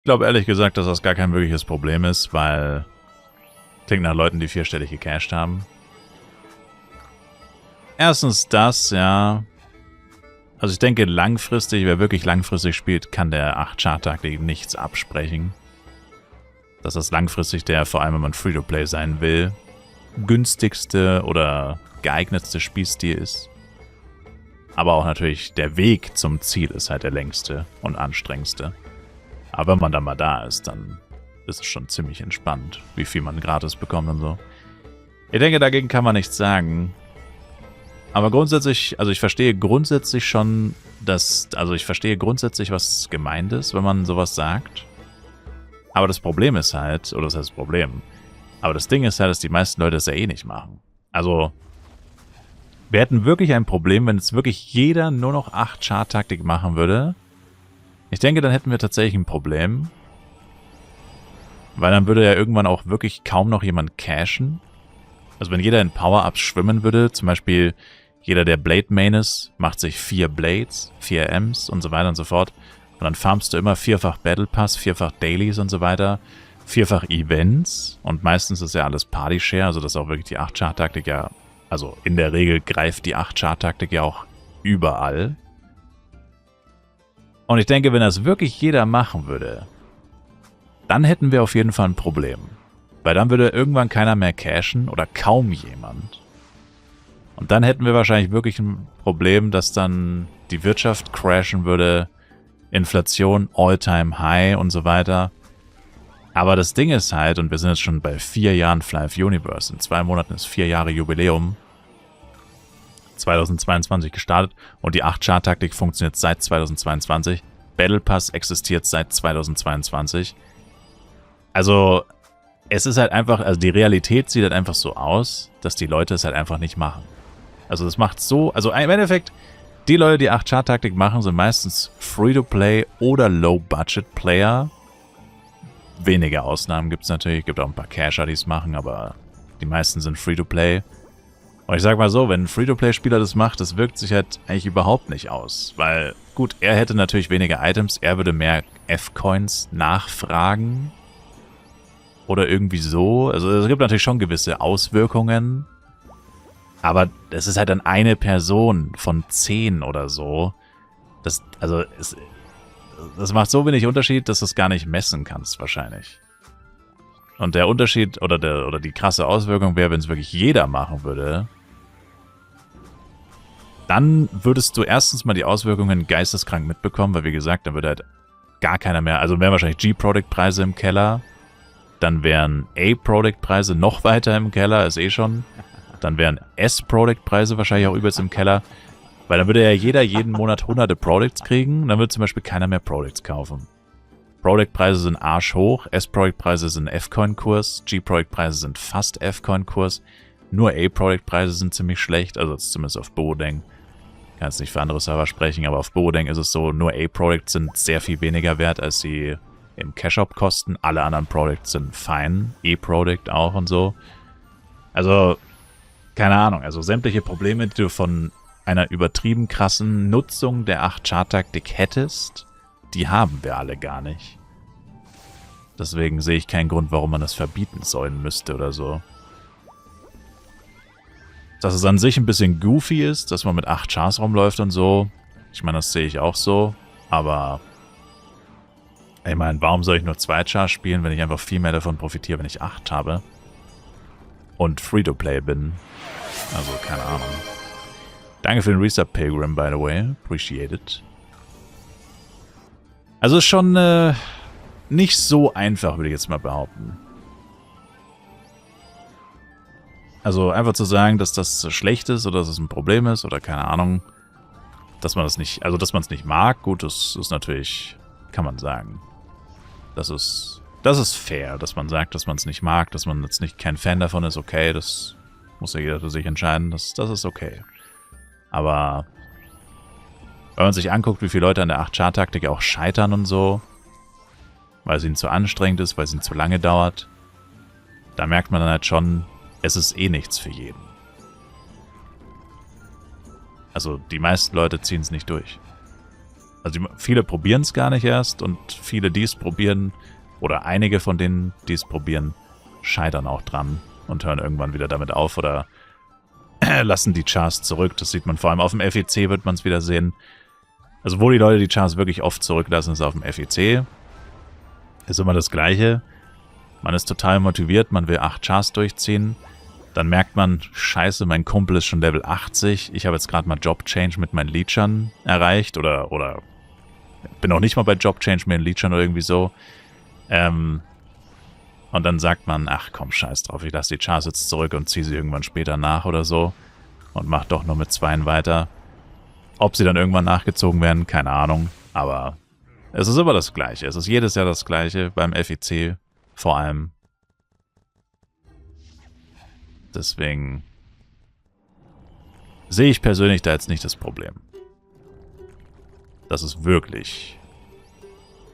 Ich glaube ehrlich gesagt, dass das gar kein wirkliches Problem ist, weil klingt nach Leuten, die vierstellig gecached haben. Erstens das, ja. Also ich denke langfristig, wer wirklich langfristig spielt, kann der 8-Char-Taktik nichts absprechen. Dass das langfristig der, vor allem wenn man Free-to-Play sein will, günstigste oder geeignetste Spielstil ist. Aber auch natürlich der Weg zum Ziel ist halt der längste und anstrengendste. Aber wenn man dann mal da ist, dann ist es schon ziemlich entspannt, wie viel man gratis bekommt und so. Ich denke, dagegen kann man nichts sagen. Aber grundsätzlich, also ich verstehe grundsätzlich schon, was gemeint ist, wenn man sowas sagt. Aber das Problem ist halt, oder das heißt Problem, aber das Ding ist halt, dass die meisten Leute das ja eh nicht machen. Also, wir hätten wirklich ein Problem, wenn jetzt wirklich jeder nur noch 8-Char-Taktik machen würde. Ich denke, dann hätten wir tatsächlich ein Problem. Weil dann würde ja irgendwann auch wirklich kaum noch jemand cashen. Also wenn jeder in Power-Ups schwimmen würde, zum Beispiel jeder, der Blade-Main ist, macht sich 4 Blades, 4 Ms und so weiter und so fort. Und dann farmst du immer 4-fach Battle Pass, 4-fach Dailies und so weiter, 4-fach Events. Und meistens ist ja alles Party-Share, also dass auch wirklich die 8-Char-Taktik ja, also in der Regel greift die 8-Char-Taktik ja auch überall. Und ich denke, wenn das wirklich jeder machen würde, dann hätten wir auf jeden Fall ein Problem. Weil dann würde irgendwann keiner mehr cashen oder kaum jemand. Und dann hätten wir wahrscheinlich wirklich ein Problem, dass dann die Wirtschaft crashen würde, Inflation all-time high und so weiter. Aber das Ding ist halt, und wir sind jetzt schon bei 4 Jahren Fly Universe, in 2 Monaten ist 4 Jahre Jubiläum, 2022 gestartet und die 8-Char-Taktik funktioniert seit 2022. Battle Pass existiert seit 2022. Also, es ist halt einfach, also die Realität sieht halt einfach so aus, dass die Leute es halt einfach nicht machen. Also das macht so, also im Endeffekt, die Leute, die 8-Char-Taktik machen, sind meistens Free-to-Play oder Low-Budget-Player. Wenige Ausnahmen gibt es natürlich, gibt auch ein paar Casher, die es machen, aber die meisten sind Free-to-Play. Und ich sag mal so, wenn ein Free-to-Play-Spieler das macht, das wirkt sich halt eigentlich überhaupt nicht aus. Weil, gut, er hätte natürlich weniger Items, er würde mehr F-Coins nachfragen. Oder irgendwie so. Also es gibt natürlich schon gewisse Auswirkungen. Aber es ist halt dann eine Person von 10 oder so. Das macht so wenig Unterschied, dass du es gar nicht messen kannst wahrscheinlich. Und der Unterschied oder die krasse Auswirkung wäre, wenn es wirklich jeder machen würde, dann würdest du erstens mal die Auswirkungen geisteskrank mitbekommen, weil wie gesagt, dann würde halt gar keiner mehr, also wären wahrscheinlich G-Product-Preise im Keller, dann wären A-Product-Preise noch weiter im Keller, ist eh schon, dann wären S-Product-Preise wahrscheinlich auch übelst im Keller, weil dann würde ja jeder jeden Monat hunderte Products kriegen, und dann würde zum Beispiel keiner mehr Products kaufen. Product-Preise sind arschhoch, S-Product-Preise sind F-Coin-Kurs, G-Product-Preise sind fast F-Coin-Kurs, nur A-Product-Preise sind ziemlich schlecht, also zumindest auf Boodeng. Ich kann jetzt nicht für andere Server sprechen, aber auf Boodeng ist es so, nur A-Products sind sehr viel weniger wert, als sie im Cash-Up kosten. Alle anderen Products sind fein, E-Product auch und so. Also, keine Ahnung, also sämtliche Probleme, die du von einer übertrieben krassen Nutzung der 8-Char-Taktik hättest, die haben wir alle gar nicht. Deswegen sehe ich keinen Grund, warum man das verbieten sollen müsste oder so. Dass es an sich ein bisschen goofy ist, dass man mit 8 Chars rumläuft und so. Ich meine, das sehe ich auch so. Aber ich meine, warum soll ich nur 2 Chars spielen, wenn ich einfach viel mehr davon profitiere, wenn ich 8 habe? Und Free-to-Play bin. Also, keine Ahnung. Danke für den Resub, Pilgrim, by the way. Appreciate it. Also ist schon nicht so einfach, würde ich jetzt mal behaupten. Also einfach zu sagen, dass das schlecht ist oder dass es ein Problem ist oder keine Ahnung, dass man das nicht, also dass man es nicht mag, gut, das ist natürlich, kann man sagen. Das ist fair, dass man sagt, dass man es nicht mag, dass man jetzt nicht kein Fan davon ist, okay, das muss ja jeder für sich entscheiden, das ist okay. Aber wenn man sich anguckt, wie viele Leute an der 8-Char-Taktik auch scheitern und so, weil es ihnen zu anstrengend ist, weil es ihnen zu lange dauert, da merkt man dann halt schon, es ist eh nichts für jeden. Also die meisten Leute ziehen es nicht durch. Also viele probieren es gar nicht erst und viele, die es probieren, oder einige von denen, die es probieren, scheitern auch dran und hören irgendwann wieder damit auf oder lassen die Chars zurück. Das sieht man vor allem auf dem FEC, wird man es wieder sehen. Also wo die Leute die Chars wirklich oft zurücklassen, ist auf dem FEC. Ist immer das Gleiche. Man ist total motiviert, man will 8 Chars durchziehen. Dann merkt man, scheiße, mein Kumpel ist schon Level 80. Ich habe jetzt gerade mal Job Change mit meinen Leechern erreicht. Oder bin auch nicht mal bei Job Change mit den Leechern oder irgendwie so. Und dann sagt man, ach komm, scheiß drauf, ich lasse die Chars jetzt zurück und ziehe sie irgendwann später nach oder so. Und mach doch nur mit 2 weiter. Ob sie dann irgendwann nachgezogen werden, keine Ahnung. Aber es ist immer das Gleiche. Es ist jedes Jahr das Gleiche, beim FEC vor allem. Deswegen sehe ich persönlich da jetzt nicht das Problem. Dass es wirklich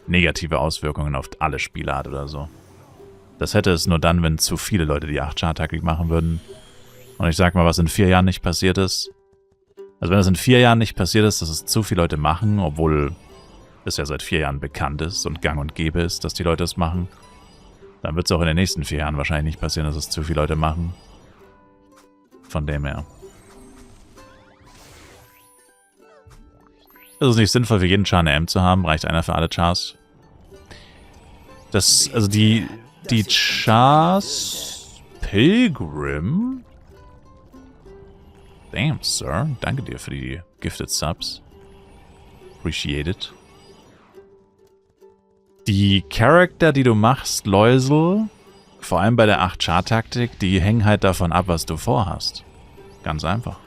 negative Auswirkungen auf alle Spiele hat oder so. Das hätte es nur dann, wenn zu viele Leute die 8-Char-Taktik machen würden. Und ich sag mal, was in 4 Jahren nicht passiert ist. Also wenn es in 4 Jahren nicht passiert ist, dass es zu viele Leute machen, obwohl es ja seit 4 Jahren bekannt ist und gang und gäbe ist, dass die Leute es machen, dann wird es auch in den nächsten 4 Jahren wahrscheinlich nicht passieren, dass es zu viele Leute machen. Von dem her. Es ist nicht sinnvoll, für jeden Char eine M zu haben. Reicht einer für alle Chars. Also die Chars... Pilgrim? Damn, Sir. Danke dir für die Gifted Subs. Appreciate it. Die Charakter, die du machst, Läusel, vor allem bei der 8-Char-Taktik, die hängen halt davon ab, was du vorhast. Ganz einfach.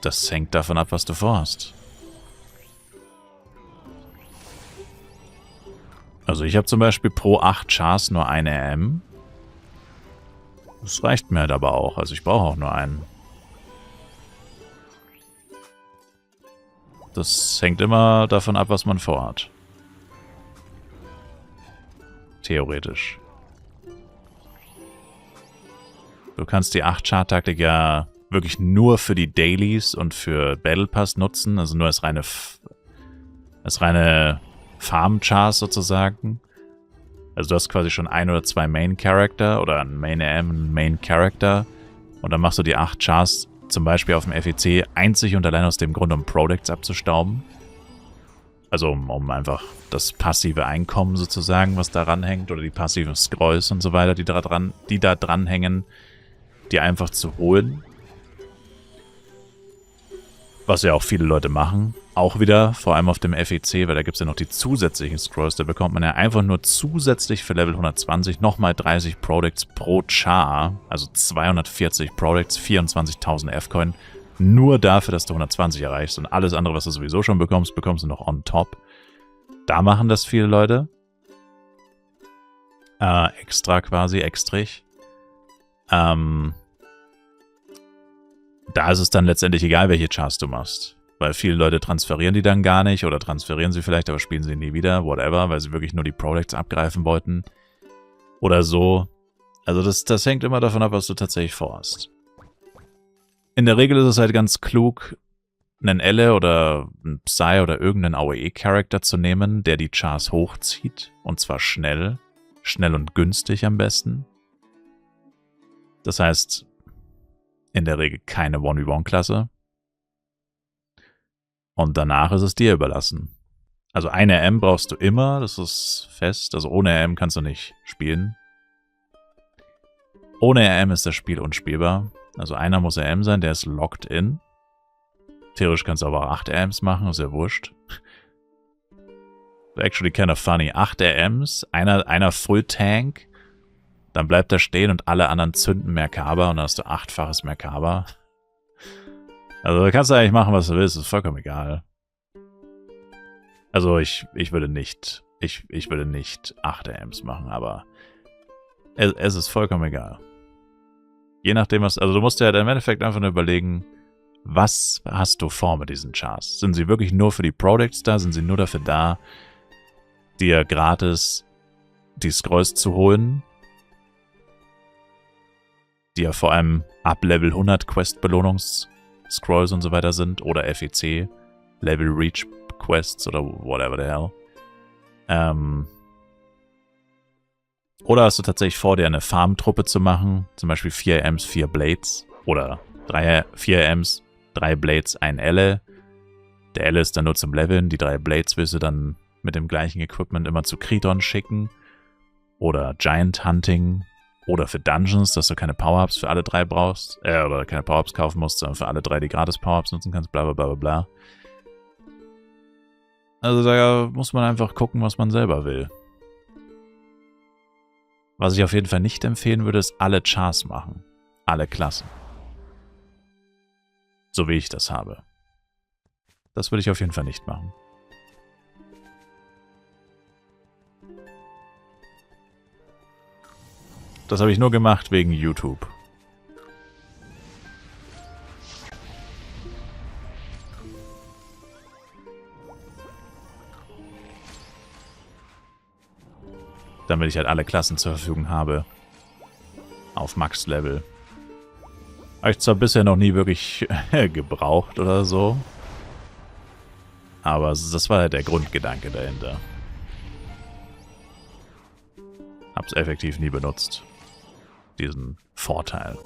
Das hängt davon ab, was du vorhast. Also ich habe zum Beispiel pro 8 Chars nur eine M. Das reicht mir halt aber auch. Also ich brauche auch nur einen. Das hängt immer davon ab, was man vorhat. Theoretisch. Du kannst die 8-Char-Taktik ja wirklich nur für die Dailies und für Battle Pass nutzen. Also nur als reine Farm-Chars sozusagen. Also du hast quasi schon 1 oder 2 Main-Character oder ein Main-AM, ein Main-Character. Und dann machst du die 8 Chars zum Beispiel auf dem FEC einzig und allein aus dem Grund, um Products abzustauben. Also um einfach das passive Einkommen sozusagen, was daran hängt, oder die passiven Scrolls und so weiter, die da dran hängen, die einfach zu holen. Was ja auch viele Leute machen. Auch wieder, vor allem auf dem FEC, weil da gibt es ja noch die zusätzlichen Scrolls. Da bekommt man ja einfach nur zusätzlich für Level 120 nochmal 30 Products pro Char. Also 240 Products, 24.000 F-Coin. Nur dafür, dass du 120 erreichst. Und alles andere, was du sowieso schon bekommst, bekommst du noch on top. Da machen das viele Leute. Extra quasi, extrig. Da ist es dann letztendlich egal, welche Chars du machst. Weil viele Leute transferieren die dann gar nicht oder transferieren sie vielleicht, aber spielen sie nie wieder, whatever, weil sie wirklich nur die Products abgreifen wollten. Oder so. Also das hängt immer davon ab, was du tatsächlich vorhast. In der Regel ist es halt ganz klug, einen Elle oder einen Psy oder irgendeinen AOE-Charakter zu nehmen, der die Chars hochzieht. Und zwar schnell. Schnell und günstig am besten. Das heißt, in der Regel keine 1v1-Klasse. Und danach ist es dir überlassen. Also eine M brauchst du immer, das ist fest. Also ohne M kannst du nicht spielen. Ohne RM ist das Spiel unspielbar. Also einer muss RM sein, der ist locked in. Theoretisch kannst du aber auch 8 RMs machen, ist ja wurscht. Actually kind of funny. 8 RMs, einer Full Tank, dann bleibt er stehen und alle anderen zünden Merkaba und dann hast du 8-faches Merkaba. Also da kannst du eigentlich machen, was du willst, ist vollkommen egal. Also ich würde nicht 8 RMs machen, aber es ist vollkommen egal. Je nachdem, was, also du musst dir halt im Endeffekt einfach nur überlegen, was hast du vor mit diesen Chars? Sind sie wirklich nur für die Products da? Sind sie nur dafür da, dir gratis die Scrolls zu holen? Die ja vor allem ab Level 100 Quest-Belohnungsdinger Scrolls und so weiter sind oder FEC, Level Reach Quests oder whatever the hell. Oder hast du tatsächlich vor, dir eine Farmtruppe zu machen, zum Beispiel 4 Ms, 4 Blades oder 4 Ms, 3 Blades, 1 Elle. Der Elle ist dann nur zum Leveln, die 3 Blades willst du dann mit dem gleichen Equipment immer zu Kriton schicken. Oder Giant Hunting. Oder für Dungeons, dass du keine Power-Ups für alle 3 brauchst. Oder keine Power-Ups kaufen musst, sondern für alle 3 die gratis Power-Ups nutzen kannst, bla bla bla bla. Also da muss man einfach gucken, was man selber will. Was ich auf jeden Fall nicht empfehlen würde, ist alle Chars machen. Alle Klassen. So wie ich das habe. Das würde ich auf jeden Fall nicht machen. Das habe ich nur gemacht wegen YouTube. Damit ich halt alle Klassen zur Verfügung habe. Auf Max-Level. Habe ich zwar bisher noch nie wirklich gebraucht oder so. Aber das war halt der Grundgedanke dahinter. Hab's effektiv nie benutzt. Diesen Vorteil.